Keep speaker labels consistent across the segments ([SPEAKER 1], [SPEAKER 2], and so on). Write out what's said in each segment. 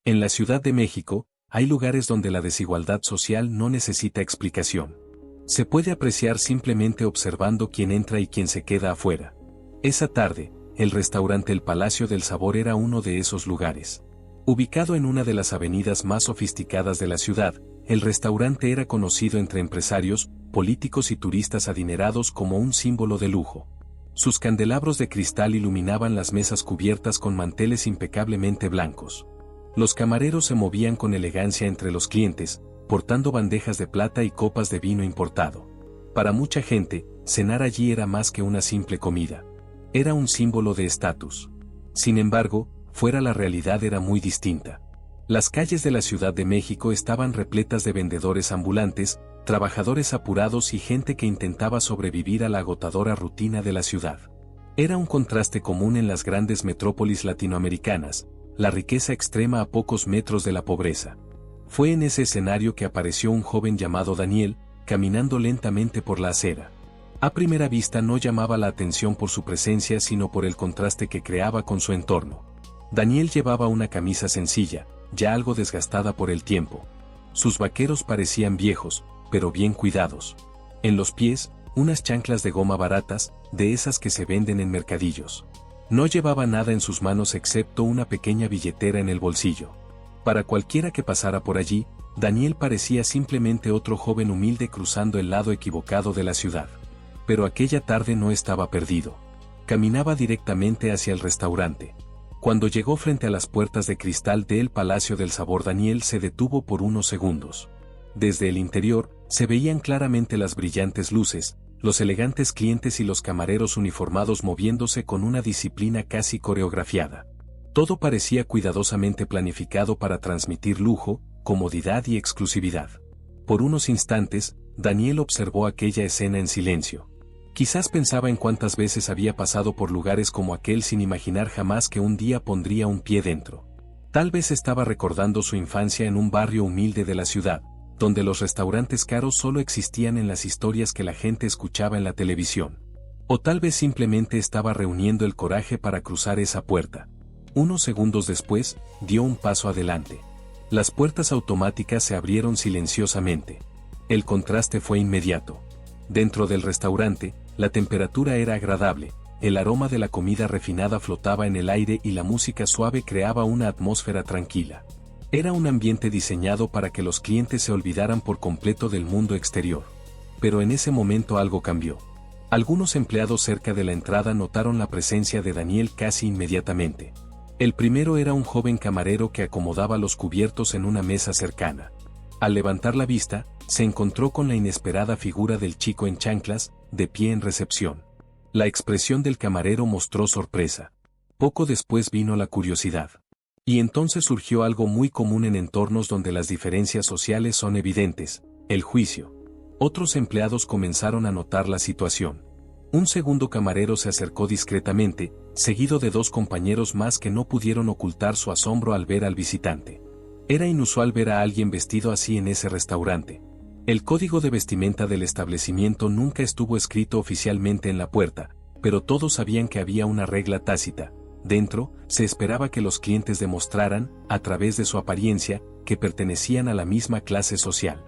[SPEAKER 1] En la Ciudad de México, hay lugares donde la desigualdad social no necesita explicación. Se puede apreciar simplemente observando quién entra y quién se queda afuera. Esa tarde, el restaurante El Palacio del Sabor era uno de esos lugares. Ubicado en una de las avenidas más sofisticadas de la ciudad, el restaurante era conocido entre empresarios, políticos y turistas adinerados como un símbolo de lujo. Sus candelabros de cristal iluminaban las mesas cubiertas con manteles impecablemente blancos. Los camareros se movían con elegancia entre los clientes, portando bandejas de plata y copas de vino importado. Para mucha gente, cenar allí era más que una simple comida. Era un símbolo de estatus. Sin embargo, fuera la realidad era muy distinta. Las calles de la Ciudad de México estaban repletas de vendedores ambulantes, trabajadores apurados y gente que intentaba sobrevivir a la agotadora rutina de la ciudad. Era un contraste común en las grandes metrópolis latinoamericanas, la riqueza extrema a pocos metros de la pobreza. Fue en ese escenario que apareció un joven llamado Daniel, caminando lentamente por la acera. A primera vista no llamaba la atención por su presencia sino por el contraste que creaba con su entorno. Daniel llevaba una camisa sencilla, ya algo desgastada por el tiempo. Sus vaqueros parecían viejos, pero bien cuidados. En los pies, unas chanclas de goma baratas, de esas que se venden en mercadillos. No llevaba nada en sus manos excepto una pequeña billetera en el bolsillo. Para cualquiera que pasara por allí, Daniel parecía simplemente otro joven humilde cruzando el lado equivocado de la ciudad. Pero aquella tarde no estaba perdido. Caminaba directamente hacia el restaurante. Cuando llegó frente a las puertas de cristal del Palacio del Sabor, Daniel se detuvo por unos segundos. Desde el interior, se veían claramente las brillantes luces, los elegantes clientes y los camareros uniformados moviéndose con una disciplina casi coreografiada. Todo parecía cuidadosamente planificado para transmitir lujo, comodidad y exclusividad. Por unos instantes, Daniel observó aquella escena en silencio. Quizás pensaba en cuántas veces había pasado por lugares como aquel sin imaginar jamás que un día pondría un pie dentro. Tal vez estaba recordando su infancia en un barrio humilde de la ciudad, donde los restaurantes caros solo existían en las historias que la gente escuchaba en la televisión. O tal vez simplemente estaba reuniendo el coraje para cruzar esa puerta. Unos segundos después, dio un paso adelante. Las puertas automáticas se abrieron silenciosamente. El contraste fue inmediato. Dentro del restaurante, la temperatura era agradable, el aroma de la comida refinada flotaba en el aire y la música suave creaba una atmósfera tranquila. Era un ambiente diseñado para que los clientes se olvidaran por completo del mundo exterior. Pero en ese momento algo cambió. Algunos empleados cerca de la entrada notaron la presencia de Daniel casi inmediatamente. El primero era un joven camarero que acomodaba los cubiertos en una mesa cercana. Al levantar la vista, se encontró con la inesperada figura del chico en chanclas, de pie en recepción. La expresión del camarero mostró sorpresa. Poco después vino la curiosidad. Y entonces surgió algo muy común en entornos donde las diferencias sociales son evidentes: el juicio. Otros empleados comenzaron a notar la situación. Un segundo camarero se acercó discretamente, seguido de dos compañeros más que no pudieron ocultar su asombro al ver al visitante. Era inusual ver a alguien vestido así en ese restaurante. El código de vestimenta del establecimiento nunca estuvo escrito oficialmente en la puerta, pero todos sabían que había una regla tácita. Dentro, se esperaba que los clientes demostraran, a través de su apariencia, que pertenecían a la misma clase social.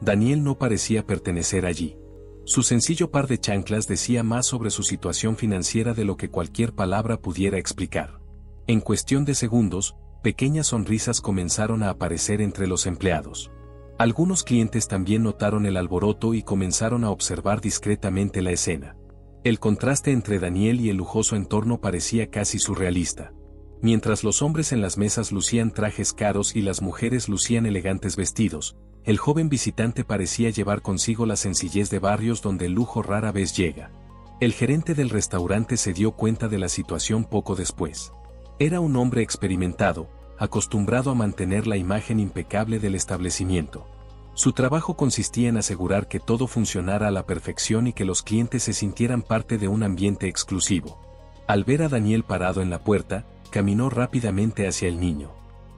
[SPEAKER 1] Daniel no parecía pertenecer allí. Su sencillo par de chanclas decía más sobre su situación financiera de lo que cualquier palabra pudiera explicar. En cuestión de segundos, pequeñas sonrisas comenzaron a aparecer entre los empleados. Algunos clientes también notaron el alboroto y comenzaron a observar discretamente la escena. El contraste entre Daniel y el lujoso entorno parecía casi surrealista. Mientras los hombres en las mesas lucían trajes caros y las mujeres lucían elegantes vestidos, el joven visitante parecía llevar consigo la sencillez de barrios donde el lujo rara vez llega. El gerente del restaurante se dio cuenta de la situación poco después. Era un hombre experimentado, acostumbrado a mantener la imagen impecable del establecimiento. Su trabajo consistía en asegurar que todo funcionara a la perfección y que los clientes se sintieran parte de un ambiente exclusivo. Al ver a Daniel parado en la puerta, caminó rápidamente hacia el niño.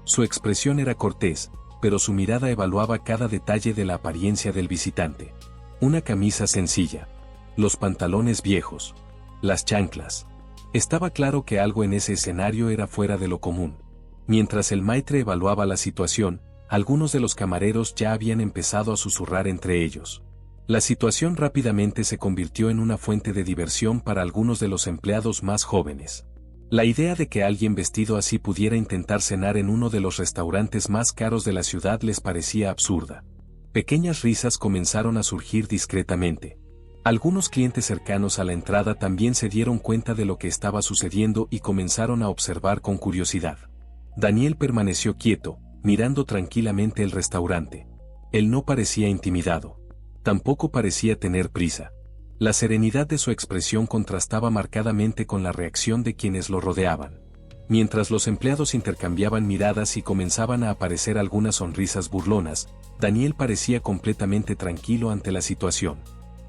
[SPEAKER 1] Su expresión era cortés, pero su mirada evaluaba cada detalle de la apariencia del visitante. Una camisa sencilla, los pantalones viejos, las chanclas. Estaba claro que algo en ese escenario era fuera de lo común. Mientras el maitre evaluaba la situación, algunos de los camareros ya habían empezado a susurrar entre ellos. La situación rápidamente se convirtió en una fuente de diversión para algunos de los empleados más jóvenes. La idea de que alguien vestido así pudiera intentar cenar en uno de los restaurantes más caros de la ciudad les parecía absurda. Pequeñas risas comenzaron a surgir discretamente. Algunos clientes cercanos a la entrada también se dieron cuenta de lo que estaba sucediendo y comenzaron a observar con curiosidad. Daniel permaneció quieto, mirando tranquilamente el restaurante. Él no parecía intimidado. Tampoco parecía tener prisa. La serenidad de su expresión contrastaba marcadamente con la reacción de quienes lo rodeaban. Mientras los empleados intercambiaban miradas y comenzaban a aparecer algunas sonrisas burlonas, Daniel parecía completamente tranquilo ante la situación.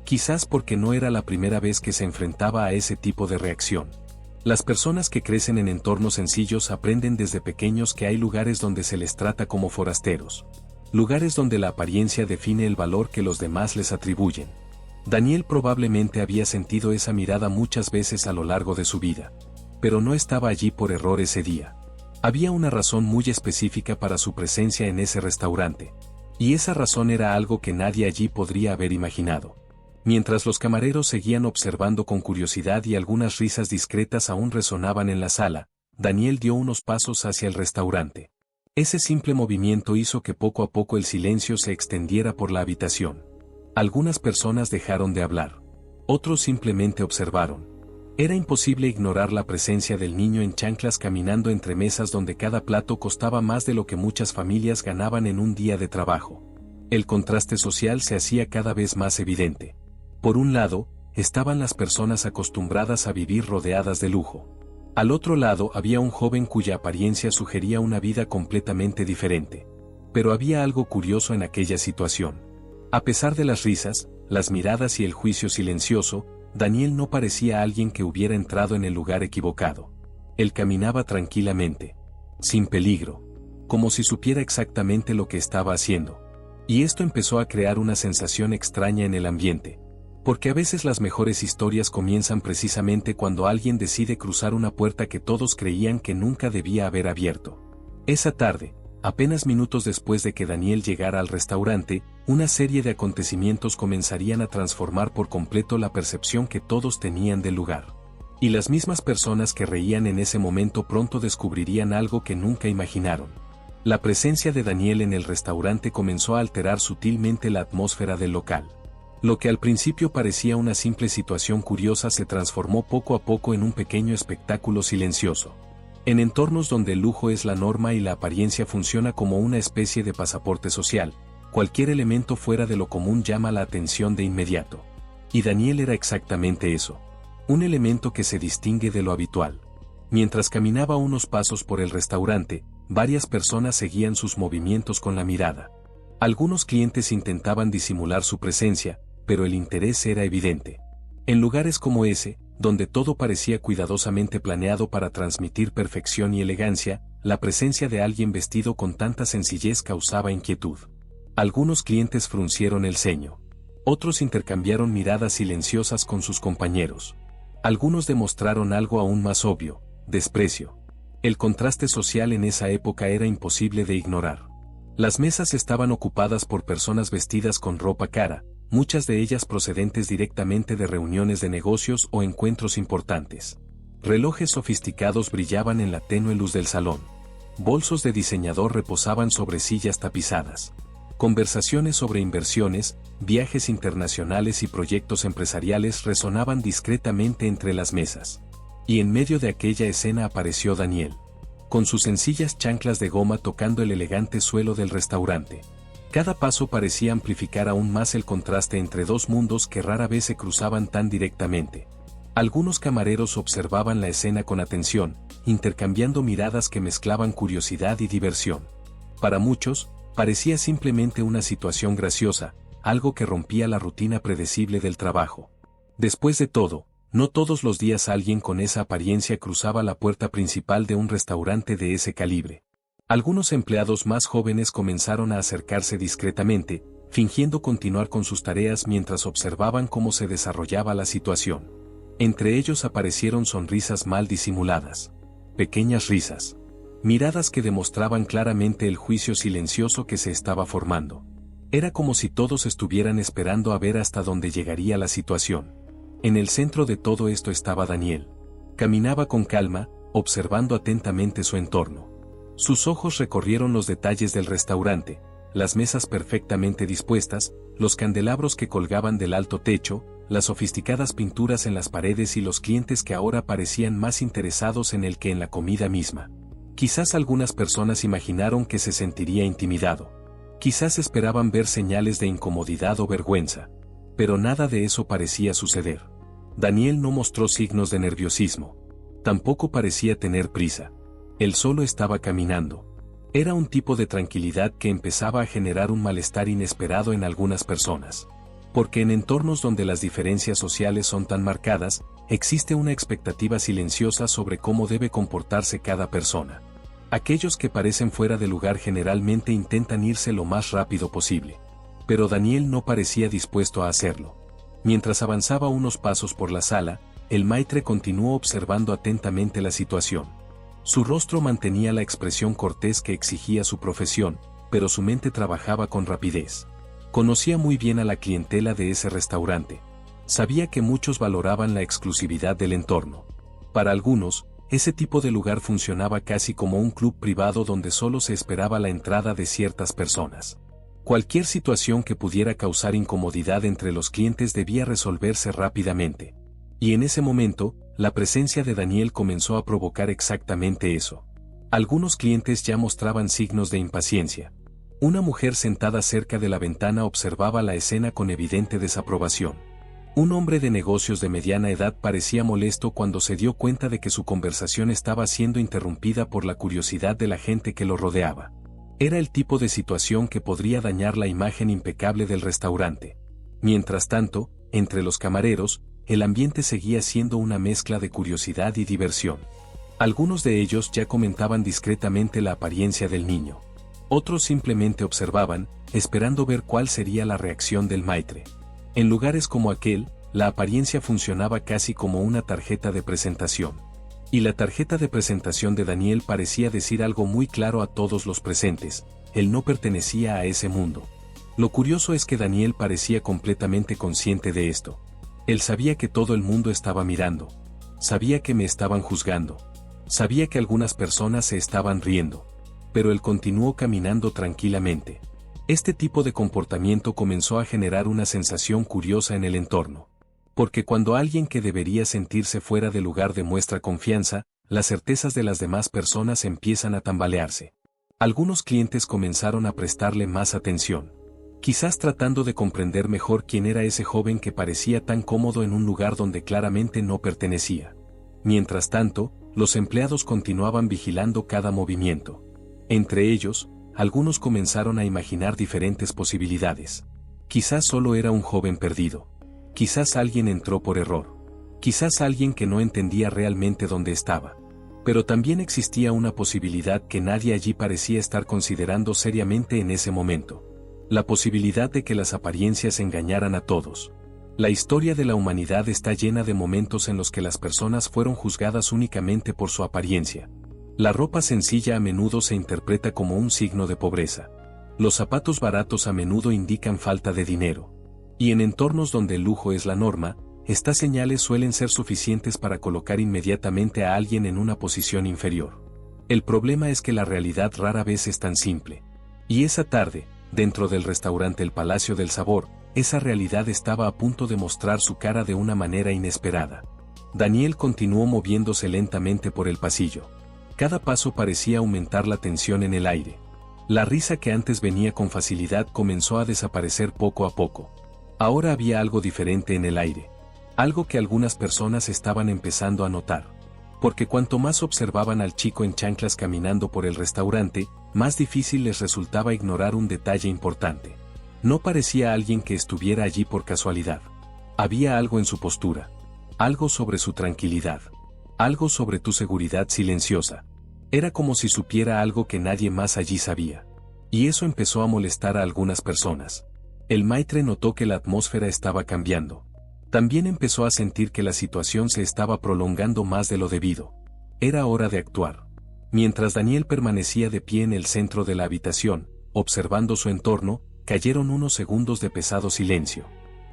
[SPEAKER 1] Quizás porque no era la primera vez que se enfrentaba a ese tipo de reacción. Las personas que crecen en entornos sencillos aprenden desde pequeños que hay lugares donde se les trata como forasteros. Lugares donde la apariencia define el valor que los demás les atribuyen. Daniel probablemente había sentido esa mirada muchas veces a lo largo de su vida. Pero no estaba allí por error ese día. Había una razón muy específica para su presencia en ese restaurante. Y esa razón era algo que nadie allí podría haber imaginado. Mientras los camareros seguían observando con curiosidad y algunas risas discretas aún resonaban en la sala, Daniel dio unos pasos hacia el restaurante. Ese simple movimiento hizo que poco a poco el silencio se extendiera por la habitación. Algunas personas dejaron de hablar. Otros simplemente observaron. Era imposible ignorar la presencia del niño en chanclas caminando entre mesas donde cada plato costaba más de lo que muchas familias ganaban en un día de trabajo. El contraste social se hacía cada vez más evidente. Por un lado, estaban las personas acostumbradas a vivir rodeadas de lujo. Al otro lado había un joven cuya apariencia sugería una vida completamente diferente. Pero había algo curioso en aquella situación. A pesar de las risas, las miradas y el juicio silencioso, Daniel no parecía alguien que hubiera entrado en el lugar equivocado. Él caminaba tranquilamente, sin peligro, como si supiera exactamente lo que estaba haciendo. Y esto empezó a crear una sensación extraña en el ambiente. Porque a veces las mejores historias comienzan precisamente cuando alguien decide cruzar una puerta que todos creían que nunca debía haber abierto. Esa tarde, apenas minutos después de que Daniel llegara al restaurante, una serie de acontecimientos comenzarían a transformar por completo la percepción que todos tenían del lugar. Y las mismas personas que reían en ese momento pronto descubrirían algo que nunca imaginaron. La presencia de Daniel en el restaurante comenzó a alterar sutilmente la atmósfera del local. Lo que al principio parecía una simple situación curiosa se transformó poco a poco en un pequeño espectáculo silencioso. En entornos donde el lujo es la norma y la apariencia funciona como una especie de pasaporte social, cualquier elemento fuera de lo común llama la atención de inmediato. Y Daniel era exactamente eso. Un elemento que se distingue de lo habitual. Mientras caminaba unos pasos por el restaurante, varias personas seguían sus movimientos con la mirada. Algunos clientes intentaban disimular su presencia, pero el interés era evidente. En lugares como ese, donde todo parecía cuidadosamente planeado para transmitir perfección y elegancia, la presencia de alguien vestido con tanta sencillez causaba inquietud. Algunos clientes fruncieron el ceño. Otros intercambiaron miradas silenciosas con sus compañeros. Algunos demostraron algo aún más obvio, desprecio. El contraste social en esa época era imposible de ignorar. Las mesas estaban ocupadas por personas vestidas con ropa cara, muchas de ellas procedentes directamente de reuniones de negocios o encuentros importantes. Relojes sofisticados brillaban en la tenue luz del salón. Bolsos de diseñador reposaban sobre sillas tapizadas. Conversaciones sobre inversiones, viajes internacionales y proyectos empresariales resonaban discretamente entre las mesas. Y en medio de aquella escena apareció Daniel, con sus sencillas chanclas de goma tocando el elegante suelo del restaurante. Cada paso parecía amplificar aún más el contraste entre dos mundos que rara vez se cruzaban tan directamente. Algunos camareros observaban la escena con atención, intercambiando miradas que mezclaban curiosidad y diversión. Para muchos, parecía simplemente una situación graciosa, algo que rompía la rutina predecible del trabajo. Después de todo, no todos los días alguien con esa apariencia cruzaba la puerta principal de un restaurante de ese calibre. Algunos empleados más jóvenes comenzaron a acercarse discretamente, fingiendo continuar con sus tareas mientras observaban cómo se desarrollaba la situación. Entre ellos aparecieron sonrisas mal disimuladas. Pequeñas risas. Miradas que demostraban claramente el juicio silencioso que se estaba formando. Era como si todos estuvieran esperando a ver hasta dónde llegaría la situación. En el centro de todo esto estaba Daniel. Caminaba con calma, observando atentamente su entorno. Sus ojos recorrieron los detalles del restaurante, las mesas perfectamente dispuestas, los candelabros que colgaban del alto techo, las sofisticadas pinturas en las paredes y los clientes que ahora parecían más interesados en él que en la comida misma. Quizás algunas personas imaginaron que se sentiría intimidado. Quizás esperaban ver señales de incomodidad o vergüenza. Pero nada de eso parecía suceder. Daniel no mostró signos de nerviosismo. Tampoco parecía tener prisa. Él solo estaba caminando. Era un tipo de tranquilidad que empezaba a generar un malestar inesperado en algunas personas. Porque en entornos donde las diferencias sociales son tan marcadas, existe una expectativa silenciosa sobre cómo debe comportarse cada persona. Aquellos que parecen fuera de lugar generalmente intentan irse lo más rápido posible. Pero Daniel no parecía dispuesto a hacerlo. Mientras avanzaba unos pasos por la sala, el maitre continuó observando atentamente la situación. Su rostro mantenía la expresión cortés que exigía su profesión, pero su mente trabajaba con rapidez. Conocía muy bien a la clientela de ese restaurante. Sabía que muchos valoraban la exclusividad del entorno. Para algunos, ese tipo de lugar funcionaba casi como un club privado donde solo se esperaba la entrada de ciertas personas. Cualquier situación que pudiera causar incomodidad entre los clientes debía resolverse rápidamente. Y en ese momento, la presencia de Daniel comenzó a provocar exactamente eso. Algunos clientes ya mostraban signos de impaciencia. Una mujer sentada cerca de la ventana observaba la escena con evidente desaprobación. Un hombre de negocios de mediana edad parecía molesto cuando se dio cuenta de que su conversación estaba siendo interrumpida por la curiosidad de la gente que lo rodeaba. Era el tipo de situación que podría dañar la imagen impecable del restaurante. Mientras tanto, entre los camareros, el ambiente seguía siendo una mezcla de curiosidad y diversión. Algunos de ellos ya comentaban discretamente la apariencia del niño. Otros simplemente observaban, esperando ver cuál sería la reacción del maitre. En lugares como aquel, la apariencia funcionaba casi como una tarjeta de presentación. Y la tarjeta de presentación de Daniel parecía decir algo muy claro a todos los presentes: él no pertenecía a ese mundo. Lo curioso es que Daniel parecía completamente consciente de esto. Él sabía que todo el mundo estaba mirando. Sabía que me estaban juzgando. Sabía que algunas personas se estaban riendo. Pero él continuó caminando tranquilamente. Este tipo de comportamiento comenzó a generar una sensación curiosa en el entorno. Porque cuando alguien que debería sentirse fuera de lugar demuestra confianza, las certezas de las demás personas empiezan a tambalearse. Algunos clientes comenzaron a prestarle más atención. Quizás tratando de comprender mejor quién era ese joven que parecía tan cómodo en un lugar donde claramente no pertenecía. Mientras tanto, los empleados continuaban vigilando cada movimiento. Entre ellos, algunos comenzaron a imaginar diferentes posibilidades. Quizás solo era un joven perdido. Quizás alguien entró por error. Quizás alguien que no entendía realmente dónde estaba. Pero también existía una posibilidad que nadie allí parecía estar considerando seriamente en ese momento. La posibilidad de que las apariencias engañaran a todos. La historia de la humanidad está llena de momentos en los que las personas fueron juzgadas únicamente por su apariencia. La ropa sencilla a menudo se interpreta como un signo de pobreza. Los zapatos baratos a menudo indican falta de dinero. Y en entornos donde el lujo es la norma, estas señales suelen ser suficientes para colocar inmediatamente a alguien en una posición inferior. El problema es que la realidad rara vez es tan simple. Y esa tarde, dentro del restaurante El Palacio del Sabor, esa realidad estaba a punto de mostrar su cara de una manera inesperada. Daniel continuó moviéndose lentamente por el pasillo. Cada paso parecía aumentar la tensión en el aire. La risa que antes venía con facilidad comenzó a desaparecer poco a poco. Ahora había algo diferente en el aire. Algo que algunas personas estaban empezando a notar. Porque cuanto más observaban al chico en chanclas caminando por el restaurante, más difícil les resultaba ignorar un detalle importante. No parecía alguien que estuviera allí por casualidad. Había algo en su postura. Algo sobre su tranquilidad. Algo sobre tu seguridad silenciosa. Era como si supiera algo que nadie más allí sabía. Y eso empezó a molestar a algunas personas. El maitre notó que la atmósfera estaba cambiando. También empezó a sentir que la situación se estaba prolongando más de lo debido. Era hora de actuar. Mientras Daniel permanecía de pie en el centro de la habitación, observando su entorno, cayeron unos segundos de pesado silencio.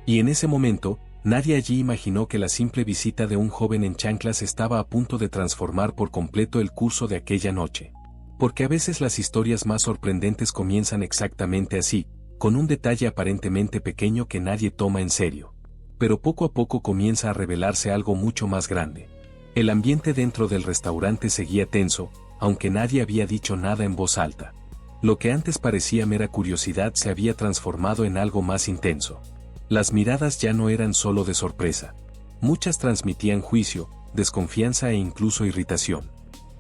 [SPEAKER 1] Y en ese momento, nadie allí imaginó que la simple visita de un joven en chanclas estaba a punto de transformar por completo el curso de aquella noche. Porque a veces las historias más sorprendentes comienzan exactamente así, con un detalle aparentemente pequeño que nadie toma en serio. Pero poco a poco comienza a revelarse algo mucho más grande. El ambiente dentro del restaurante seguía tenso, aunque nadie había dicho nada en voz alta. Lo que antes parecía mera curiosidad se había transformado en algo más intenso. Las miradas ya no eran solo de sorpresa. Muchas transmitían juicio, desconfianza e incluso irritación.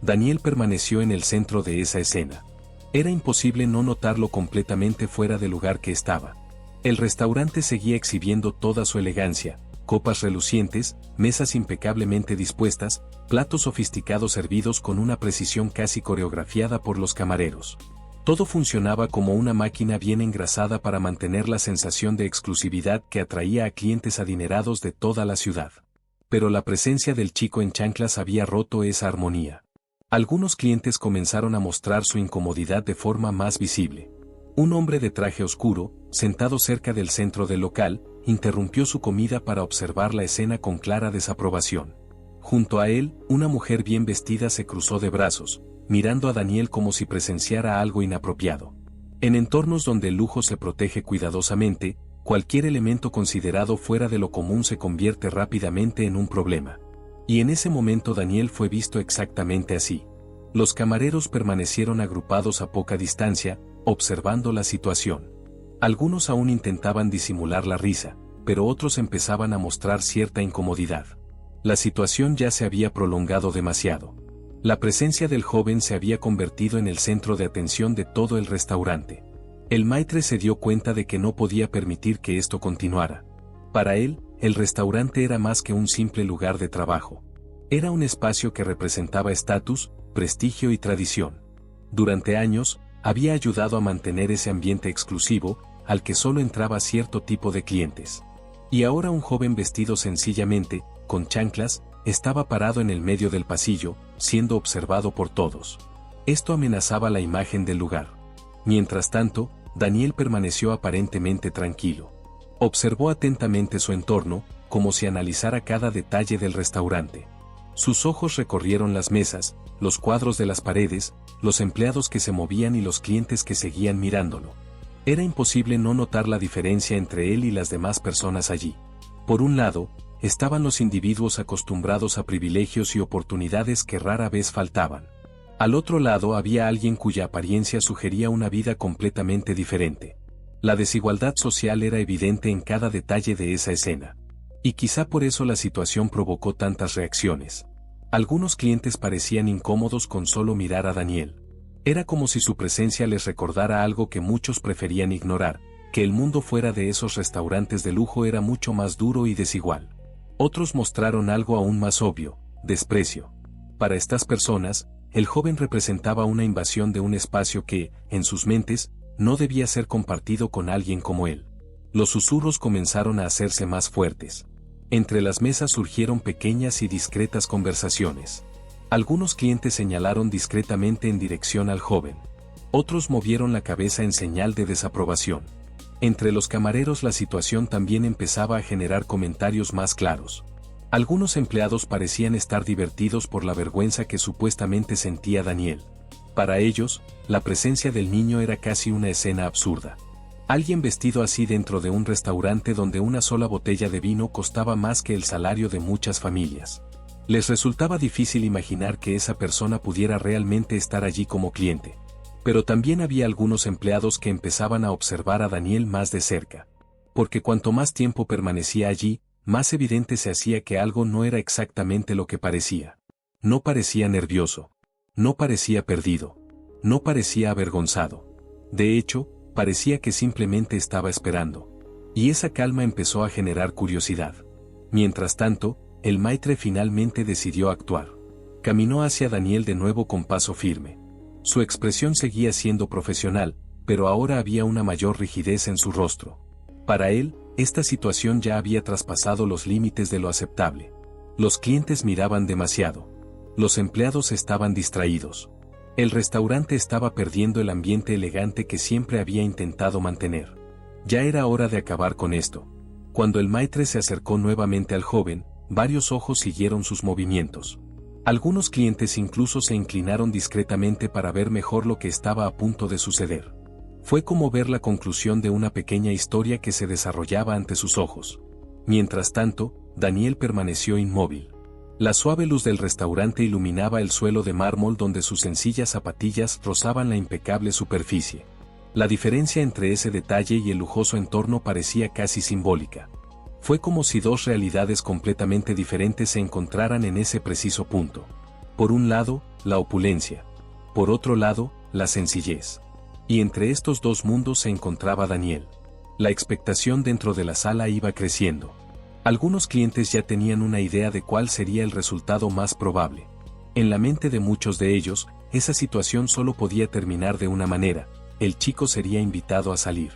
[SPEAKER 1] Daniel permaneció en el centro de esa escena. Era imposible no notarlo completamente fuera del lugar que estaba. El restaurante seguía exhibiendo toda su elegancia, copas relucientes, mesas impecablemente dispuestas, platos sofisticados servidos con una precisión casi coreografiada por los camareros. Todo funcionaba como una máquina bien engrasada para mantener la sensación de exclusividad que atraía a clientes adinerados de toda la ciudad. Pero la presencia del chico en chanclas había roto esa armonía. Algunos clientes comenzaron a mostrar su incomodidad de forma más visible. Un hombre de traje oscuro, sentado cerca del centro del local, interrumpió su comida para observar la escena con clara desaprobación. Junto a él, una mujer bien vestida se cruzó de brazos, mirando a Daniel como si presenciara algo inapropiado. En entornos donde el lujo se protege cuidadosamente, cualquier elemento considerado fuera de lo común se convierte rápidamente en un problema. Y en ese momento Daniel fue visto exactamente así. Los camareros permanecieron agrupados a poca distancia, observando la situación. Algunos aún intentaban disimular la risa, pero otros empezaban a mostrar cierta incomodidad. La situación ya se había prolongado demasiado. La presencia del joven se había convertido en el centro de atención de todo el restaurante. El maître se dio cuenta de que no podía permitir que esto continuara. Para él, el restaurante era más que un simple lugar de trabajo. Era un espacio que representaba estatus, prestigio y tradición. Durante años, había ayudado a mantener ese ambiente exclusivo, al que solo entraba cierto tipo de clientes. Y ahora un joven vestido sencillamente, con chanclas, estaba parado en el medio del pasillo, siendo observado por todos. Esto amenazaba la imagen del lugar. Mientras tanto, Daniel permaneció aparentemente tranquilo. Observó atentamente su entorno, como si analizara cada detalle del restaurante. Sus ojos recorrieron las mesas, los cuadros de las paredes, los empleados que se movían y los clientes que seguían mirándolo. Era imposible no notar la diferencia entre él y las demás personas allí. Por un lado, estaban los individuos acostumbrados a privilegios y oportunidades que rara vez faltaban. Al otro lado había alguien cuya apariencia sugería una vida completamente diferente. La desigualdad social era evidente en cada detalle de esa escena. Y quizá por eso la situación provocó tantas reacciones. Algunos clientes parecían incómodos con solo mirar a Daniel. Era como si su presencia les recordara algo que muchos preferían ignorar, que el mundo fuera de esos restaurantes de lujo era mucho más duro y desigual. Otros mostraron algo aún más obvio, desprecio. Para estas personas, el joven representaba una invasión de un espacio que, en sus mentes, no debía ser compartido con alguien como él. Los susurros comenzaron a hacerse más fuertes. Entre las mesas surgieron pequeñas y discretas conversaciones. Algunos clientes señalaron discretamente en dirección al joven. Otros movieron la cabeza en señal de desaprobación. Entre los camareros la situación también empezaba a generar comentarios más claros. Algunos empleados parecían estar divertidos por la vergüenza que supuestamente sentía Daniel. Para ellos, la presencia del niño era casi una escena absurda. Alguien vestido así dentro de un restaurante donde una sola botella de vino costaba más que el salario de muchas familias. Les resultaba difícil imaginar que esa persona pudiera realmente estar allí como cliente. Pero también había algunos empleados que empezaban a observar a Daniel más de cerca. Porque cuanto más tiempo permanecía allí, más evidente se hacía que algo no era exactamente lo que parecía. No parecía nervioso. No parecía perdido. No parecía avergonzado. De hecho, parecía que simplemente estaba esperando. Y esa calma empezó a generar curiosidad. Mientras tanto, el maître finalmente decidió actuar. Caminó hacia Daniel de nuevo con paso firme. Su expresión seguía siendo profesional, pero ahora había una mayor rigidez en su rostro. Para él, esta situación ya había traspasado los límites de lo aceptable. Los clientes miraban demasiado. Los empleados estaban distraídos. El restaurante estaba perdiendo el ambiente elegante que siempre había intentado mantener. Ya era hora de acabar con esto. Cuando el maitre se acercó nuevamente al joven, varios ojos siguieron sus movimientos. Algunos clientes incluso se inclinaron discretamente para ver mejor lo que estaba a punto de suceder. Fue como ver la conclusión de una pequeña historia que se desarrollaba ante sus ojos. Mientras tanto, Daniel permaneció inmóvil. La suave luz del restaurante iluminaba el suelo de mármol donde sus sencillas zapatillas rozaban la impecable superficie. La diferencia entre ese detalle y el lujoso entorno parecía casi simbólica. Fue como si dos realidades completamente diferentes se encontraran en ese preciso punto. Por un lado, la opulencia. Por otro lado, la sencillez. Y entre estos dos mundos se encontraba Daniel. La expectación dentro de la sala iba creciendo. Algunos clientes ya tenían una idea de cuál sería el resultado más probable. En la mente de muchos de ellos, esa situación solo podía terminar de una manera: el chico sería invitado a salir.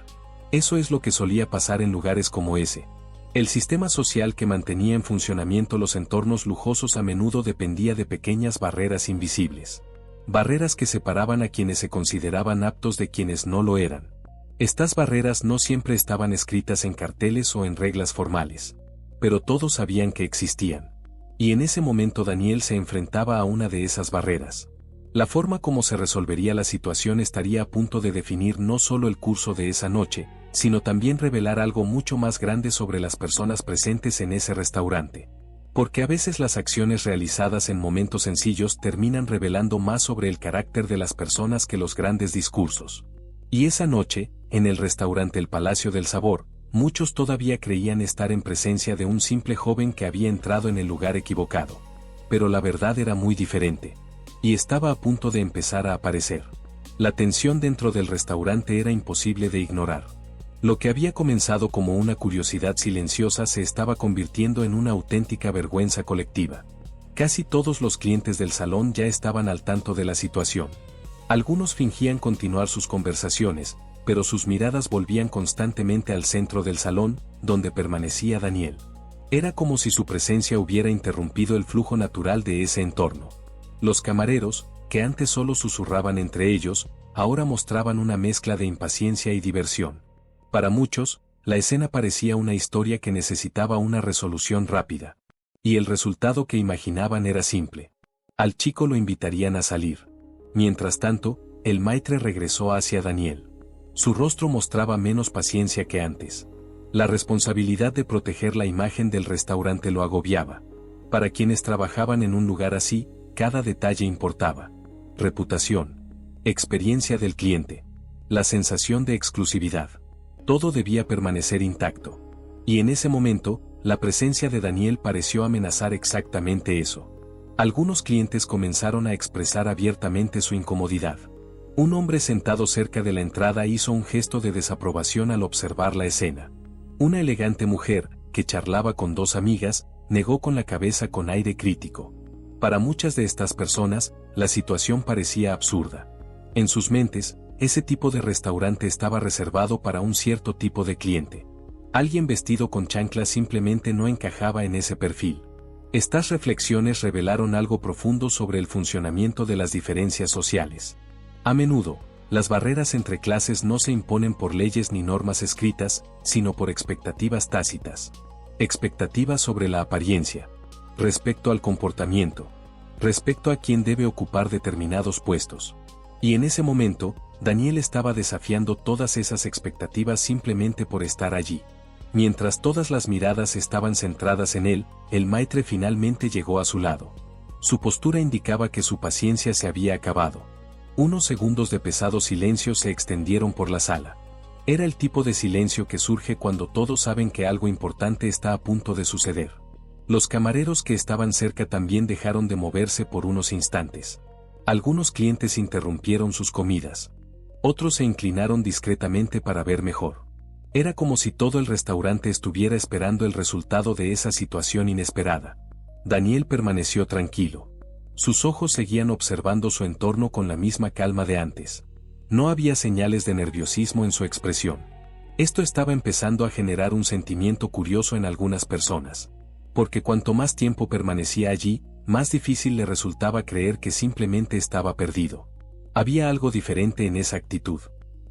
[SPEAKER 1] Eso es lo que solía pasar en lugares como ese. El sistema social que mantenía en funcionamiento los entornos lujosos a menudo dependía de pequeñas barreras invisibles. Barreras que separaban a quienes se consideraban aptos de quienes no lo eran. Estas barreras no siempre estaban escritas en carteles o en reglas formales. Pero todos sabían que existían. Y en ese momento Daniel se enfrentaba a una de esas barreras. La forma como se resolvería la situación estaría a punto de definir no solo el curso de esa noche, sino también revelar algo mucho más grande sobre las personas presentes en ese restaurante. Porque a veces las acciones realizadas en momentos sencillos terminan revelando más sobre el carácter de las personas que los grandes discursos. Y esa noche, en el restaurante El Palacio del Sabor, muchos todavía creían estar en presencia de un simple joven que había entrado en el lugar equivocado. Pero la verdad era muy diferente. Y estaba a punto de empezar a aparecer. La tensión dentro del restaurante era imposible de ignorar. Lo que había comenzado como una curiosidad silenciosa se estaba convirtiendo en una auténtica vergüenza colectiva. Casi todos los clientes del salón ya estaban al tanto de la situación. Algunos fingían continuar sus conversaciones, pero sus miradas volvían constantemente al centro del salón, donde permanecía Daniel. Era como si su presencia hubiera interrumpido el flujo natural de ese entorno. Los camareros, que antes solo susurraban entre ellos, ahora mostraban una mezcla de impaciencia y diversión. Para muchos, la escena parecía una historia que necesitaba una resolución rápida. Y el resultado que imaginaban era simple. Al chico lo invitarían a salir. Mientras tanto, el maitre regresó hacia Daniel. Su rostro mostraba menos paciencia que antes. La responsabilidad de proteger la imagen del restaurante lo agobiaba. Para quienes trabajaban en un lugar así, cada detalle importaba. Reputación. Experiencia del cliente. La sensación de exclusividad. Todo debía permanecer intacto. Y en ese momento, la presencia de Daniel pareció amenazar exactamente eso. Algunos clientes comenzaron a expresar abiertamente su incomodidad. Un hombre sentado cerca de la entrada hizo un gesto de desaprobación al observar la escena. Una elegante mujer, que charlaba con dos amigas, negó con la cabeza con aire crítico. Para muchas de estas personas, la situación parecía absurda. En sus mentes, ese tipo de restaurante estaba reservado para un cierto tipo de cliente. Alguien vestido con chanclas simplemente no encajaba en ese perfil. Estas reflexiones revelaron algo profundo sobre el funcionamiento de las diferencias sociales. A menudo, las barreras entre clases no se imponen por leyes ni normas escritas, sino por expectativas tácitas. Expectativas sobre la apariencia, respecto al comportamiento, respecto a quién debe ocupar determinados puestos. Y en ese momento, Daniel estaba desafiando todas esas expectativas simplemente por estar allí. Mientras todas las miradas estaban centradas en él, el maitre finalmente llegó a su lado. Su postura indicaba que su paciencia se había acabado. Unos segundos de pesado silencio se extendieron por la sala. Era el tipo de silencio que surge cuando todos saben que algo importante está a punto de suceder. Los camareros que estaban cerca también dejaron de moverse por unos instantes. Algunos clientes interrumpieron sus comidas. Otros se inclinaron discretamente para ver mejor. Era como si todo el restaurante estuviera esperando el resultado de esa situación inesperada. Daniel permaneció tranquilo. Sus ojos seguían observando su entorno con la misma calma de antes. No había señales de nerviosismo en su expresión. Esto estaba empezando a generar un sentimiento curioso en algunas personas. Porque cuanto más tiempo permanecía allí, más difícil le resultaba creer que simplemente estaba perdido. Había algo diferente en esa actitud.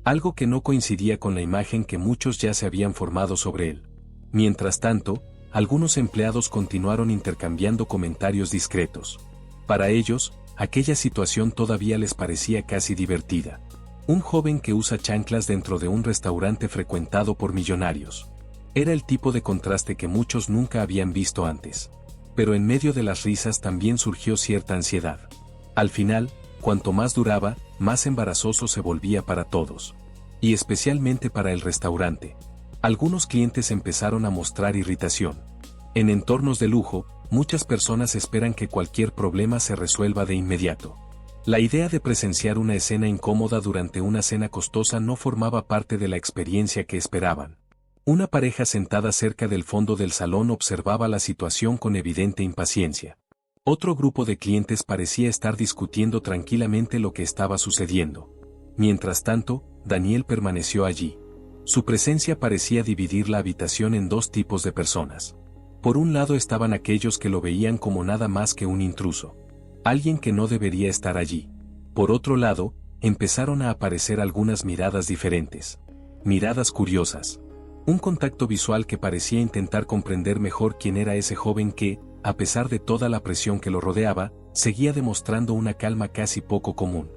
[SPEAKER 1] Algo que no coincidía con la imagen que muchos ya se habían formado sobre él. Mientras tanto, algunos empleados continuaron intercambiando comentarios discretos. Para ellos, aquella situación todavía les parecía casi divertida. Un joven que usa chanclas dentro de un restaurante frecuentado por millonarios. Era el tipo de contraste que muchos nunca habían visto antes. Pero en medio de las risas también surgió cierta ansiedad. Al final, cuanto más duraba, más embarazoso se volvía para todos. Y especialmente para el restaurante. Algunos clientes empezaron a mostrar irritación. En entornos de lujo, muchas personas esperan que cualquier problema se resuelva de inmediato. La idea de presenciar una escena incómoda durante una cena costosa no formaba parte de la experiencia que esperaban. Una pareja sentada cerca del fondo del salón observaba la situación con evidente impaciencia. Otro grupo de clientes parecía estar discutiendo tranquilamente lo que estaba sucediendo. Mientras tanto, Daniel permaneció allí. Su presencia parecía dividir la habitación en dos tipos de personas. Por un lado estaban aquellos que lo veían como nada más que un intruso. Alguien que no debería estar allí. Por otro lado, empezaron a aparecer algunas miradas diferentes. Miradas curiosas. Un contacto visual que parecía intentar comprender mejor quién era ese joven que, a pesar de toda la presión que lo rodeaba, seguía demostrando una calma casi poco común.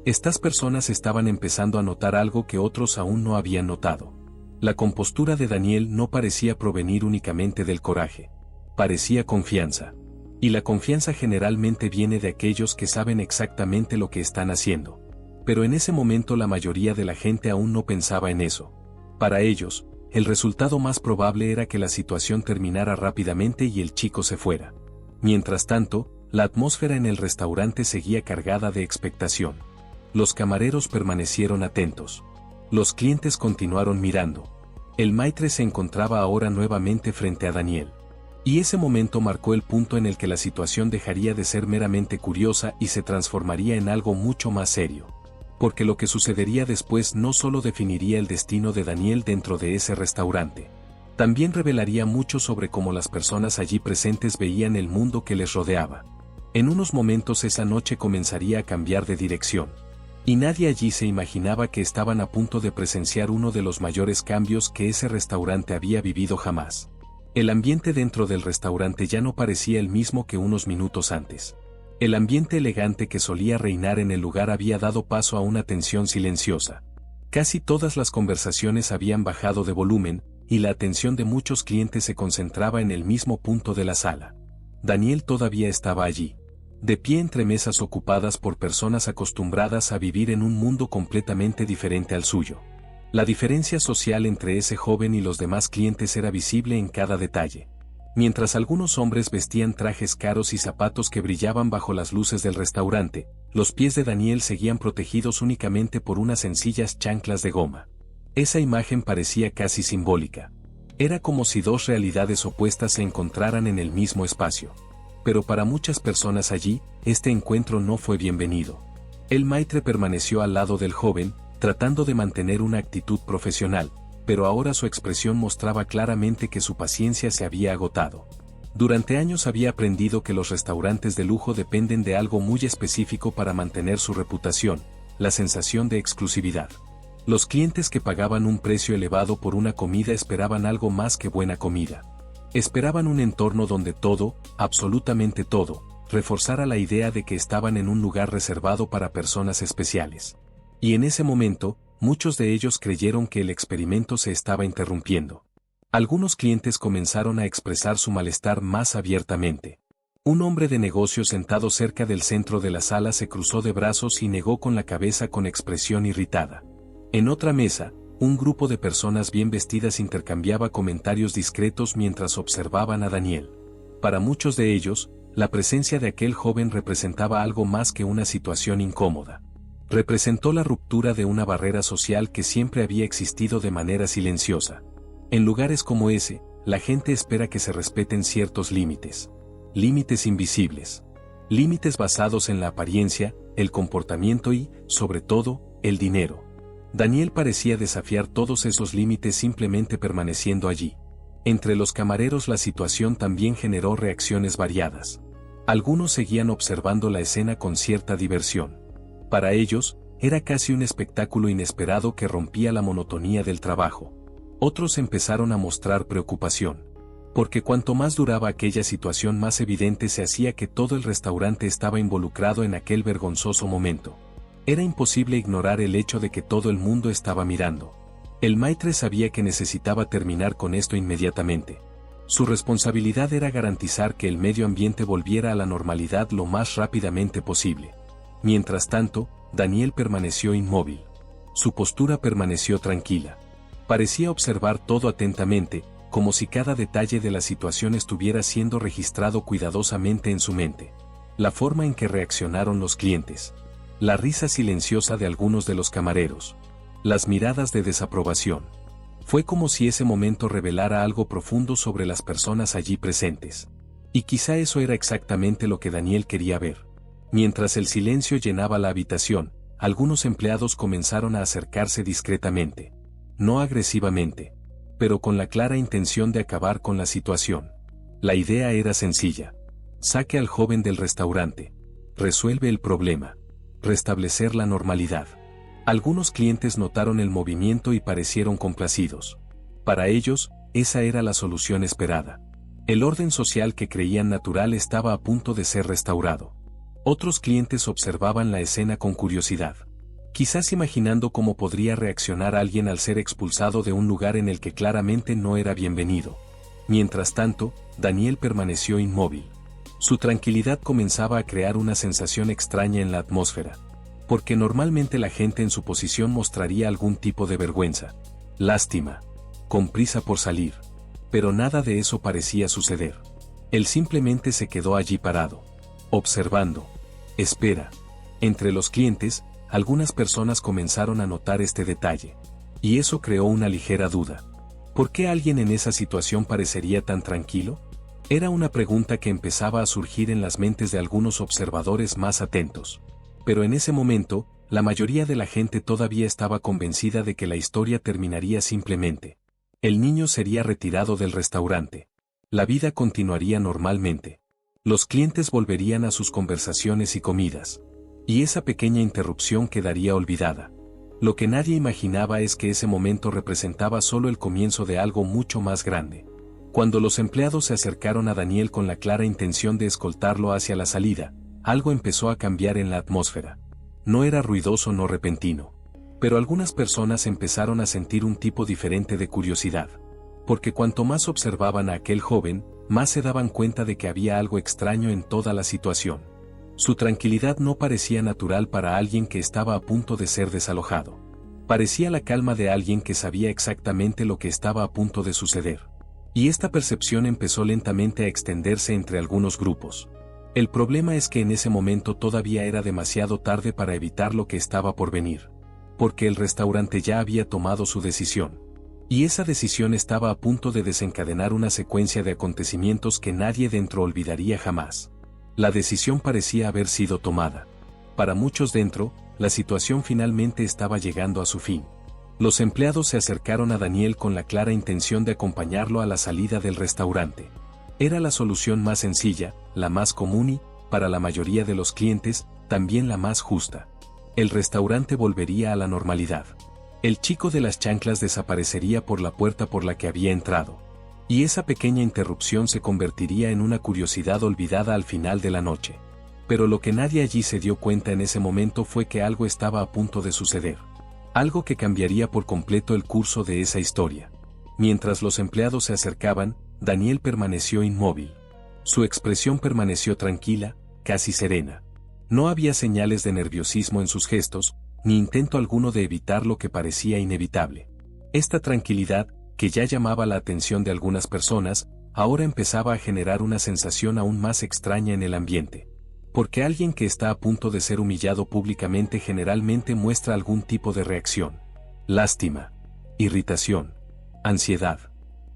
[SPEAKER 1] Estas personas estaban empezando a notar algo que otros aún no habían notado. La compostura de Daniel no parecía provenir únicamente del coraje. Parecía confianza. Y la confianza generalmente viene de aquellos que saben exactamente lo que están haciendo. Pero en ese momento la mayoría de la gente aún no pensaba en eso. Para ellos, el resultado más probable era que la situación terminara rápidamente y el chico se fuera. Mientras tanto, la atmósfera en el restaurante seguía cargada de expectación. Los camareros permanecieron atentos. Los clientes continuaron mirando. El maitre se encontraba ahora nuevamente frente a Daniel. Y ese momento marcó el punto en el que la situación dejaría de ser meramente curiosa y se transformaría en algo mucho más serio. Porque lo que sucedería después no solo definiría el destino de Daniel dentro de ese restaurante. También revelaría mucho sobre cómo las personas allí presentes veían el mundo que les rodeaba. En unos momentos esa noche comenzaría a cambiar de dirección. Y nadie allí se imaginaba que estaban a punto de presenciar uno de los mayores cambios que ese restaurante había vivido jamás. El ambiente dentro del restaurante ya no parecía el mismo que unos minutos antes. El ambiente elegante que solía reinar en el lugar había dado paso a una tensión silenciosa. Casi todas las conversaciones habían bajado de volumen, y la atención de muchos clientes se concentraba en el mismo punto de la sala. Daniel todavía estaba allí, de pie entre mesas ocupadas por personas acostumbradas a vivir en un mundo completamente diferente al suyo. La diferencia social entre ese joven y los demás clientes era visible en cada detalle. Mientras algunos hombres vestían trajes caros y zapatos que brillaban bajo las luces del restaurante, los pies de Daniel seguían protegidos únicamente por unas sencillas chanclas de goma. Esa imagen parecía casi simbólica. Era como si dos realidades opuestas se encontraran en el mismo espacio. Pero para muchas personas allí, este encuentro no fue bienvenido. El maitre permaneció al lado del joven, tratando de mantener una actitud profesional, pero ahora su expresión mostraba claramente que su paciencia se había agotado. Durante años había aprendido que los restaurantes de lujo dependen de algo muy específico para mantener su reputación, la sensación de exclusividad. Los clientes que pagaban un precio elevado por una comida esperaban algo más que buena comida. Esperaban un entorno donde todo, absolutamente todo, reforzara la idea de que estaban en un lugar reservado para personas especiales. Y en ese momento, muchos de ellos creyeron que el experimento se estaba interrumpiendo. Algunos clientes comenzaron a expresar su malestar más abiertamente. Un hombre de negocios sentado cerca del centro de la sala se cruzó de brazos y negó con la cabeza con expresión irritada. En otra mesa, un grupo de personas bien vestidas intercambiaba comentarios discretos mientras observaban a Daniel. Para muchos de ellos, la presencia de aquel joven representaba algo más que una situación incómoda. Representó la ruptura de una barrera social que siempre había existido de manera silenciosa. En lugares como ese, la gente espera que se respeten ciertos límites. Límites invisibles. Límites basados en la apariencia, el comportamiento y, sobre todo, el dinero. Daniel parecía desafiar todos esos límites simplemente permaneciendo allí. Entre los camareros la situación también generó reacciones variadas. Algunos seguían observando la escena con cierta diversión. Para ellos, era casi un espectáculo inesperado que rompía la monotonía del trabajo. Otros empezaron a mostrar preocupación. Porque cuanto más duraba aquella situación, más evidente se hacía que todo el restaurante estaba involucrado en aquel vergonzoso momento. Era imposible ignorar el hecho de que todo el mundo estaba mirando. El maitre sabía que necesitaba terminar con esto inmediatamente. Su responsabilidad era garantizar que el medio ambiente volviera a la normalidad lo más rápidamente posible. Mientras tanto, Daniel permaneció inmóvil. Su postura permaneció tranquila. Parecía observar todo atentamente, como si cada detalle de la situación estuviera siendo registrado cuidadosamente en su mente. La forma en que reaccionaron los clientes. La risa silenciosa de algunos de los camareros. Las miradas de desaprobación. Fue como si ese momento revelara algo profundo sobre las personas allí presentes. Y quizá eso era exactamente lo que Daniel quería ver. Mientras el silencio llenaba la habitación, algunos empleados comenzaron a acercarse discretamente. No agresivamente, pero con la clara intención de acabar con la situación. La idea era sencilla. Saque al joven del restaurante. Resuelve el problema. Restablecer la normalidad. Algunos clientes notaron el movimiento y parecieron complacidos. Para ellos, esa era la solución esperada. El orden social que creían natural estaba a punto de ser restaurado. Otros clientes observaban la escena con curiosidad. Quizás imaginando cómo podría reaccionar alguien al ser expulsado de un lugar en el que claramente no era bienvenido. Mientras tanto, Daniel permaneció inmóvil. Su tranquilidad comenzaba a crear una sensación extraña en la atmósfera. Porque normalmente la gente en su posición mostraría algún tipo de vergüenza, lástima, con prisa por salir. Pero nada de eso parecía suceder. Él simplemente se quedó allí parado, observando. Espera. Entre los clientes, algunas personas comenzaron a notar este detalle. Y eso creó una ligera duda. ¿Por qué alguien en esa situación parecería tan tranquilo? Era una pregunta que empezaba a surgir en las mentes de algunos observadores más atentos. Pero en ese momento, la mayoría de la gente todavía estaba convencida de que la historia terminaría simplemente. El niño sería retirado del restaurante. La vida continuaría normalmente. Los clientes volverían a sus conversaciones y comidas. Y esa pequeña interrupción quedaría olvidada. Lo que nadie imaginaba es que ese momento representaba solo el comienzo de algo mucho más grande. Cuando los empleados se acercaron a Daniel con la clara intención de escoltarlo hacia la salida, algo empezó a cambiar en la atmósfera. No era ruidoso, no repentino. Pero algunas personas empezaron a sentir un tipo diferente de curiosidad. Porque cuanto más observaban a aquel joven, más se daban cuenta de que había algo extraño en toda la situación. Su tranquilidad no parecía natural para alguien que estaba a punto de ser desalojado. Parecía la calma de alguien que sabía exactamente lo que estaba a punto de suceder. Y esta percepción empezó lentamente a extenderse entre algunos grupos. El problema es que en ese momento todavía era demasiado tarde para evitar lo que estaba por venir. Porque el restaurante ya había tomado su decisión. Y esa decisión estaba a punto de desencadenar una secuencia de acontecimientos que nadie dentro olvidaría jamás. La decisión parecía haber sido tomada. Para muchos dentro, la situación finalmente estaba llegando a su fin. Los empleados se acercaron a Daniel con la clara intención de acompañarlo a la salida del restaurante. Era la solución más sencilla, la más común y, para la mayoría de los clientes, también la más justa. El restaurante volvería a la normalidad. El chico de las chanclas desaparecería por la puerta por la que había entrado. Y esa pequeña interrupción se convertiría en una curiosidad olvidada al final de la noche. Pero lo que nadie allí se dio cuenta en ese momento fue que algo estaba a punto de suceder. Algo que cambiaría por completo el curso de esa historia. Mientras los empleados se acercaban, Daniel permaneció inmóvil. Su expresión permaneció tranquila, casi serena. No había señales de nerviosismo en sus gestos, ni intento alguno de evitar lo que parecía inevitable. Esta tranquilidad, que ya llamaba la atención de algunas personas, ahora empezaba a generar una sensación aún más extraña en el ambiente. Porque alguien que está a punto de ser humillado públicamente generalmente muestra algún tipo de reacción. Lástima, irritación, ansiedad.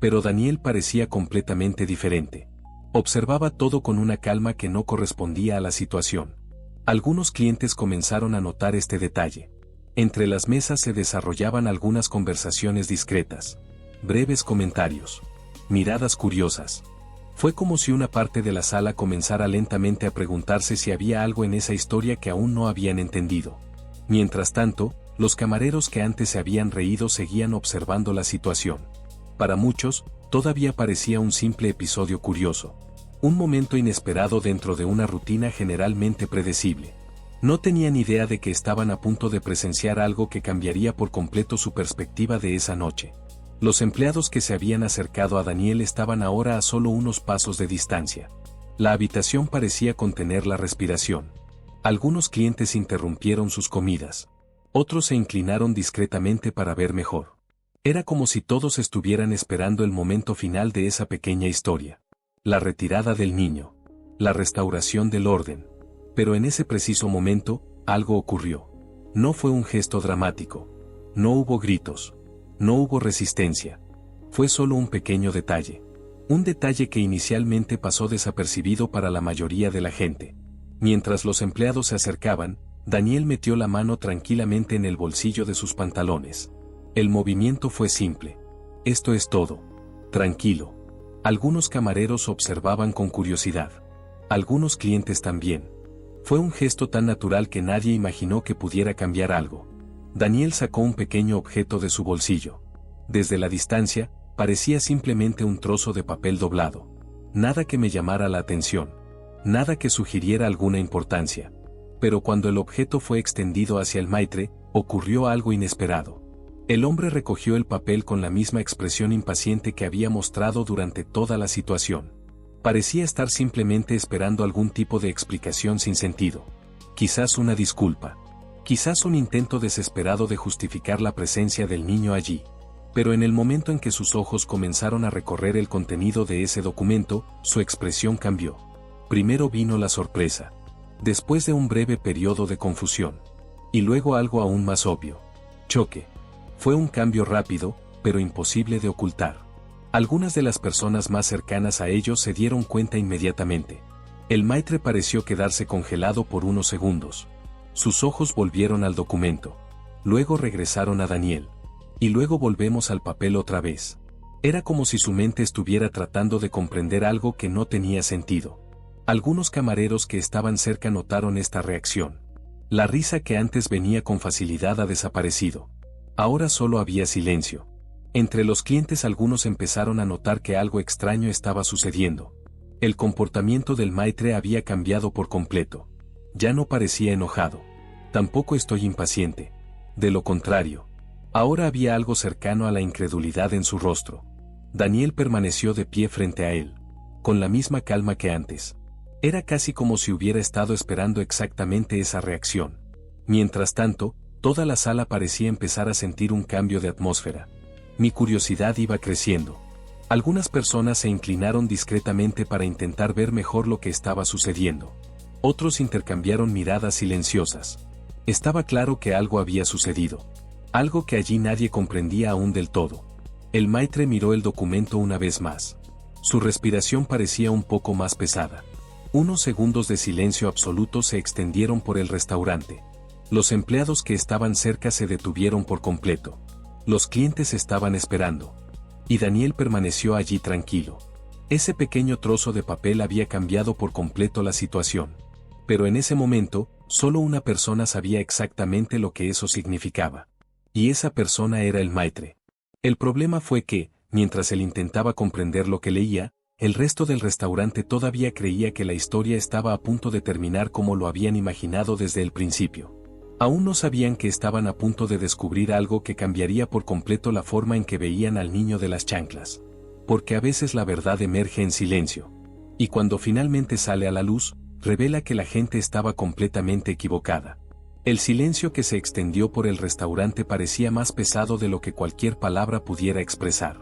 [SPEAKER 1] Pero Daniel parecía completamente diferente. Observaba todo con una calma que no correspondía a la situación. Algunos clientes comenzaron a notar este detalle. Entre las mesas se desarrollaban algunas conversaciones discretas. Breves comentarios. Miradas curiosas. Fue como si una parte de la sala comenzara lentamente a preguntarse si había algo en esa historia que aún no habían entendido. Mientras tanto, los camareros que antes se habían reído seguían observando la situación. Para muchos, todavía parecía un simple episodio curioso. Un momento inesperado dentro de una rutina generalmente predecible. No tenían idea de que estaban a punto de presenciar algo que cambiaría por completo su perspectiva de esa noche. Los empleados que se habían acercado a Daniel estaban ahora a solo unos pasos de distancia. La habitación parecía contener la respiración. Algunos clientes interrumpieron sus comidas. Otros se inclinaron discretamente para ver mejor. Era como si todos estuvieran esperando el momento final de esa pequeña historia. La retirada del niño. La restauración del orden. Pero en ese preciso momento, algo ocurrió. No fue un gesto dramático. No hubo gritos. No hubo resistencia. Fue solo un pequeño detalle. Un detalle que inicialmente pasó desapercibido para la mayoría de la gente. Mientras los empleados se acercaban, Daniel metió la mano tranquilamente en el bolsillo de sus pantalones. El movimiento fue simple. Esto es todo. Tranquilo. Algunos camareros observaban con curiosidad. Algunos clientes también. Fue un gesto tan natural que nadie imaginó que pudiera cambiar algo. Daniel sacó un pequeño objeto de su bolsillo. Desde la distancia, parecía simplemente un trozo de papel doblado. Nada que me llamara la atención. Nada que sugiriera alguna importancia. Pero cuando el objeto fue extendido hacia el maitre, ocurrió algo inesperado. El hombre recogió el papel con la misma expresión impaciente que había mostrado durante toda la situación. Parecía estar simplemente esperando algún tipo de explicación sin sentido. Quizás una disculpa. Quizás un intento desesperado de justificar la presencia del niño allí. Pero en el momento en que sus ojos comenzaron a recorrer el contenido de ese documento, su expresión cambió. Primero vino la sorpresa. Después de un breve periodo de confusión. Y luego algo aún más obvio. Choque. Fue un cambio rápido, pero imposible de ocultar. Algunas de las personas más cercanas a ellos se dieron cuenta inmediatamente. El maitre pareció quedarse congelado por unos segundos. Sus ojos volvieron al documento. Luego regresaron a Daniel. Y luego volvemos al papel otra vez. Era como si su mente estuviera tratando de comprender algo que no tenía sentido. Algunos camareros que estaban cerca notaron esta reacción. La risa que antes venía con facilidad ha desaparecido. Ahora solo había silencio. Entre los clientes algunos empezaron a notar que algo extraño estaba sucediendo. El comportamiento del maitre había cambiado por completo. Ya no parecía enojado. Tampoco estoy impaciente. De lo contrario. Ahora había algo cercano a la incredulidad en su rostro. Daniel permaneció de pie frente a él. Con la misma calma que antes. Era casi como si hubiera estado esperando exactamente esa reacción. Mientras tanto, toda la sala parecía empezar a sentir un cambio de atmósfera. Mi curiosidad iba creciendo. Algunas personas se inclinaron discretamente para intentar ver mejor lo que estaba sucediendo. Otros intercambiaron miradas silenciosas. Estaba claro que algo había sucedido. Algo que allí nadie comprendía aún del todo. El maitre miró el documento una vez más. Su respiración parecía un poco más pesada. Unos segundos de silencio absoluto se extendieron por el restaurante. Los empleados que estaban cerca se detuvieron por completo. Los clientes estaban esperando. Y Daniel permaneció allí tranquilo. Ese pequeño trozo de papel había cambiado por completo la situación. Pero en ese momento, solo una persona sabía exactamente lo que eso significaba. Y esa persona era el maitre. El problema fue que, mientras él intentaba comprender lo que leía, el resto del restaurante todavía creía que la historia estaba a punto de terminar como lo habían imaginado desde el principio. Aún no sabían que estaban a punto de descubrir algo que cambiaría por completo la forma en que veían al niño de las chanclas. Porque a veces la verdad emerge en silencio. Y cuando finalmente sale a la luz, revela que la gente estaba completamente equivocada. El silencio que se extendió por el restaurante parecía más pesado de lo que cualquier palabra pudiera expresar.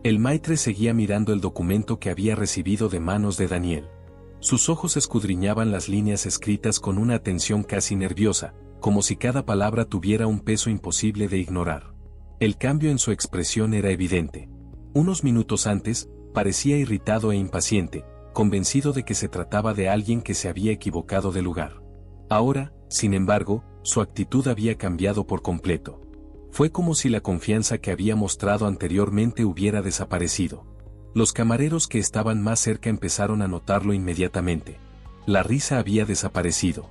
[SPEAKER 1] El maitre seguía mirando el documento que había recibido de manos de Daniel. Sus ojos escudriñaban las líneas escritas con una atención casi nerviosa, como si cada palabra tuviera un peso imposible de ignorar. El cambio en su expresión era evidente. Unos minutos antes, parecía irritado e impaciente, convencido de que se trataba de alguien que se había equivocado de lugar. Ahora, sin embargo, su actitud había cambiado por completo. Fue como si la confianza que había mostrado anteriormente hubiera desaparecido. Los camareros que estaban más cerca empezaron a notarlo inmediatamente. La risa había desaparecido.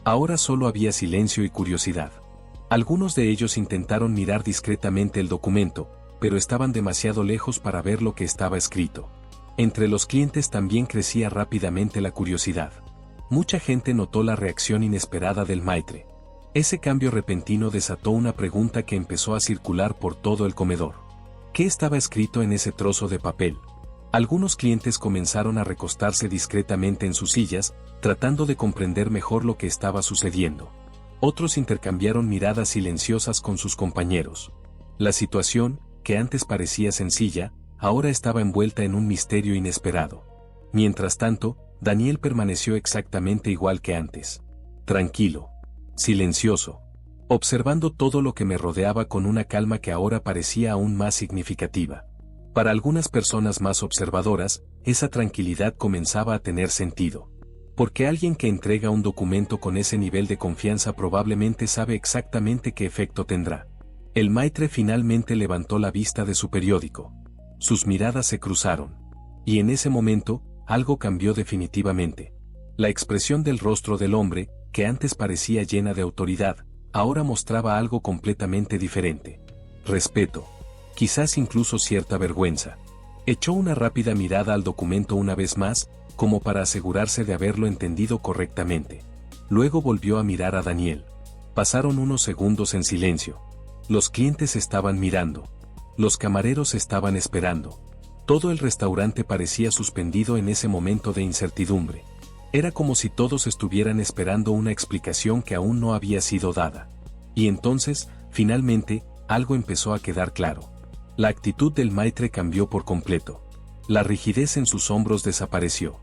[SPEAKER 1] Ahora solo había silencio y curiosidad. Algunos de ellos intentaron mirar discretamente el documento, pero estaban demasiado lejos para ver lo que estaba escrito. Entre los clientes también crecía rápidamente la curiosidad. Mucha gente notó la reacción inesperada del maitre. Ese cambio repentino desató una pregunta que empezó a circular por todo el comedor. ¿Qué estaba escrito en ese trozo de papel? Algunos clientes comenzaron a recostarse discretamente en sus sillas, tratando de comprender mejor lo que estaba sucediendo. Otros intercambiaron miradas silenciosas con sus compañeros. La situación, que antes parecía sencilla, ahora estaba envuelta en un misterio inesperado. Mientras tanto, Daniel permaneció exactamente igual que antes. Tranquilo. Silencioso. Observando todo lo que me rodeaba con una calma que ahora parecía aún más significativa. Para algunas personas más observadoras, esa tranquilidad comenzaba a tener sentido. Porque alguien que entrega un documento con ese nivel de confianza probablemente sabe exactamente qué efecto tendrá. El maitre finalmente levantó la vista de su periódico. Sus miradas se cruzaron. Y en ese momento, algo cambió definitivamente. La expresión del rostro del hombre, que antes parecía llena de autoridad, ahora mostraba algo completamente diferente. Respeto. Quizás incluso cierta vergüenza. Echó una rápida mirada al documento una vez más, como para asegurarse de haberlo entendido correctamente. Luego volvió a mirar a Daniel. Pasaron unos segundos en silencio. Los clientes estaban mirando. Los camareros estaban esperando. Todo el restaurante parecía suspendido en ese momento de incertidumbre. Era como si todos estuvieran esperando una explicación que aún no había sido dada. Y entonces, finalmente, algo empezó a quedar claro. La actitud del maitre cambió por completo. La rigidez en sus hombros desapareció.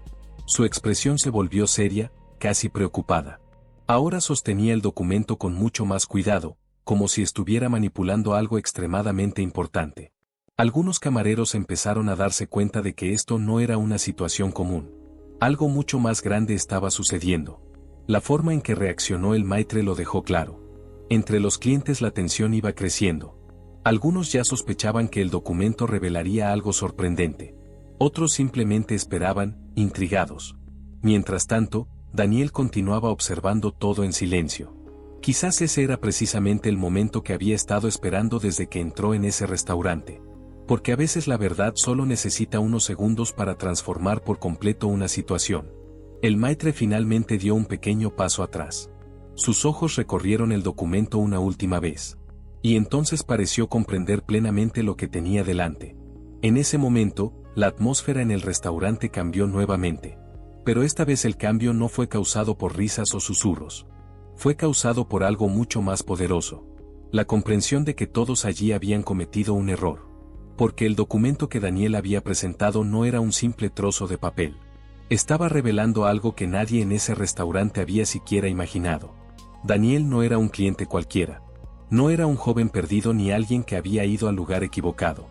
[SPEAKER 1] Su expresión se volvió seria, casi preocupada. Ahora sostenía el documento con mucho más cuidado, como si estuviera manipulando algo extremadamente importante. Algunos camareros empezaron a darse cuenta de que esto no era una situación común. Algo mucho más grande estaba sucediendo. La forma en que reaccionó el maitre lo dejó claro. Entre los clientes la tensión iba creciendo. Algunos ya sospechaban que el documento revelaría algo sorprendente. Otros simplemente esperaban, intrigados. Mientras tanto, Daniel continuaba observando todo en silencio. Quizás ese era precisamente el momento que había estado esperando desde que entró en ese restaurante. Porque a veces la verdad solo necesita unos segundos para transformar por completo una situación. El maitre finalmente dio un pequeño paso atrás. Sus ojos recorrieron el documento una última vez. Y entonces pareció comprender plenamente lo que tenía delante. En ese momento, la atmósfera en el restaurante cambió nuevamente. Pero esta vez el cambio no fue causado por risas o susurros. Fue causado por algo mucho más poderoso. La comprensión de que todos allí habían cometido un error. Porque el documento que Daniel había presentado no era un simple trozo de papel. Estaba revelando algo que nadie en ese restaurante había siquiera imaginado. Daniel no era un cliente cualquiera. No era un joven perdido ni alguien que había ido al lugar equivocado.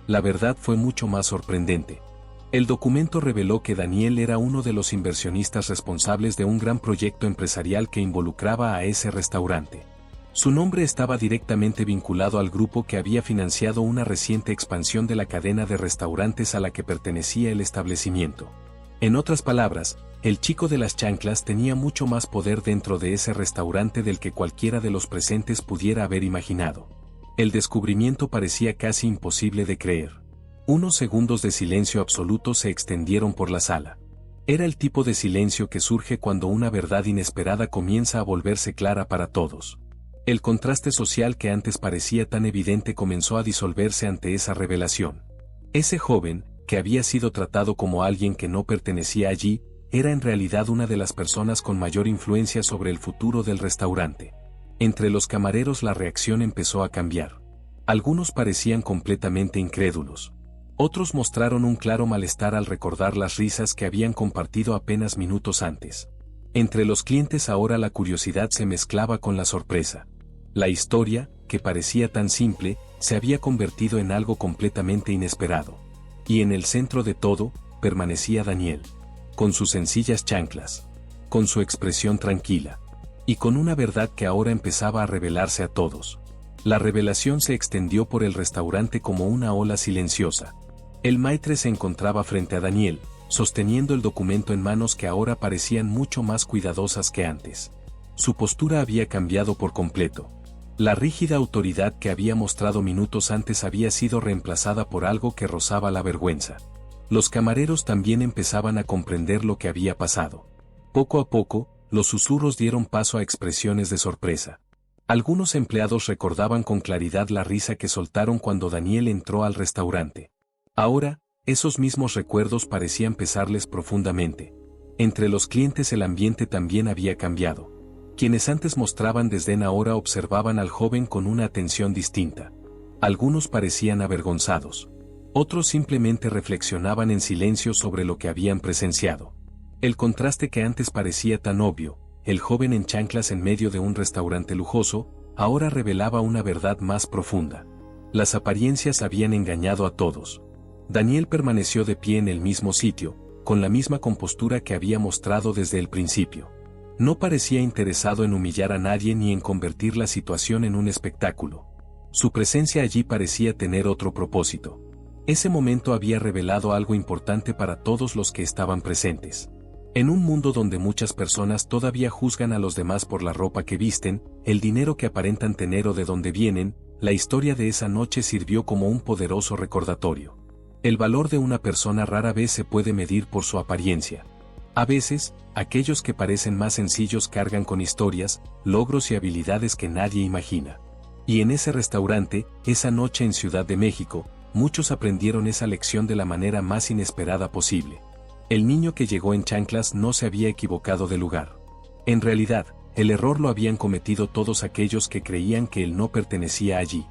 [SPEAKER 1] La verdad fue mucho más sorprendente. El documento reveló que Daniel era uno de los inversionistas responsables de un gran proyecto empresarial que involucraba a ese restaurante. Su nombre estaba directamente vinculado al grupo que había financiado una reciente expansión de la cadena de restaurantes a la que pertenecía el establecimiento. En otras palabras, el chico de las chanclas tenía mucho más poder dentro de ese restaurante del que cualquiera de los presentes pudiera haber imaginado. El descubrimiento parecía casi imposible de creer. Unos segundos de silencio absoluto se extendieron por la sala. Era el tipo de silencio que surge cuando una verdad inesperada comienza a volverse clara para todos. El contraste social que antes parecía tan evidente comenzó a disolverse ante esa revelación. Ese joven, que había sido tratado como alguien que no pertenecía allí, era en realidad una de las personas con mayor influencia sobre el futuro del restaurante. Entre los camareros la reacción empezó a cambiar. Algunos parecían completamente incrédulos. Otros mostraron un claro malestar al recordar las risas que habían compartido apenas minutos antes. Entre los clientes ahora la curiosidad se mezclaba con la sorpresa. La historia, que parecía tan simple, se había convertido en algo completamente inesperado. Y en el centro de todo, permanecía Daniel. Con sus sencillas chanclas. Con su expresión tranquila. Y con una verdad que ahora empezaba a revelarse a todos. La revelación se extendió por el restaurante como una ola silenciosa. El maitre se encontraba frente a Daniel, sosteniendo el documento en manos que ahora parecían mucho más cuidadosas que antes. Su postura había cambiado por completo. La rígida autoridad que había mostrado minutos antes había sido reemplazada por algo que rozaba la vergüenza. Los camareros también empezaban a comprender lo que había pasado. Poco a poco, los susurros dieron paso a expresiones de sorpresa. Algunos empleados recordaban con claridad la risa que soltaron cuando Daniel entró al restaurante. Ahora, esos mismos recuerdos parecían pesarles profundamente. Entre los clientes el ambiente también había cambiado. Quienes antes mostraban desdén ahora observaban al joven con una atención distinta. Algunos parecían avergonzados. Otros simplemente reflexionaban en silencio sobre lo que habían presenciado. El contraste que antes parecía tan obvio, el joven en chanclas en medio de un restaurante lujoso, ahora revelaba una verdad más profunda. Las apariencias habían engañado a todos. Daniel permaneció de pie en el mismo sitio, con la misma compostura que había mostrado desde el principio. No parecía interesado en humillar a nadie ni en convertir la situación en un espectáculo. Su presencia allí parecía tener otro propósito. Ese momento había revelado algo importante para todos los que estaban presentes. En un mundo donde muchas personas todavía juzgan a los demás por la ropa que visten, el dinero que aparentan tener o de dónde vienen, la historia de esa noche sirvió como un poderoso recordatorio. El valor de una persona rara vez se puede medir por su apariencia. A veces, aquellos que parecen más sencillos cargan con historias, logros y habilidades que nadie imagina. Y en ese restaurante, esa noche en Ciudad de México, muchos aprendieron esa lección de la manera más inesperada posible. El niño que llegó en chanclas no se había equivocado de lugar. En realidad, el error lo habían cometido todos aquellos que creían que él no pertenecía allí.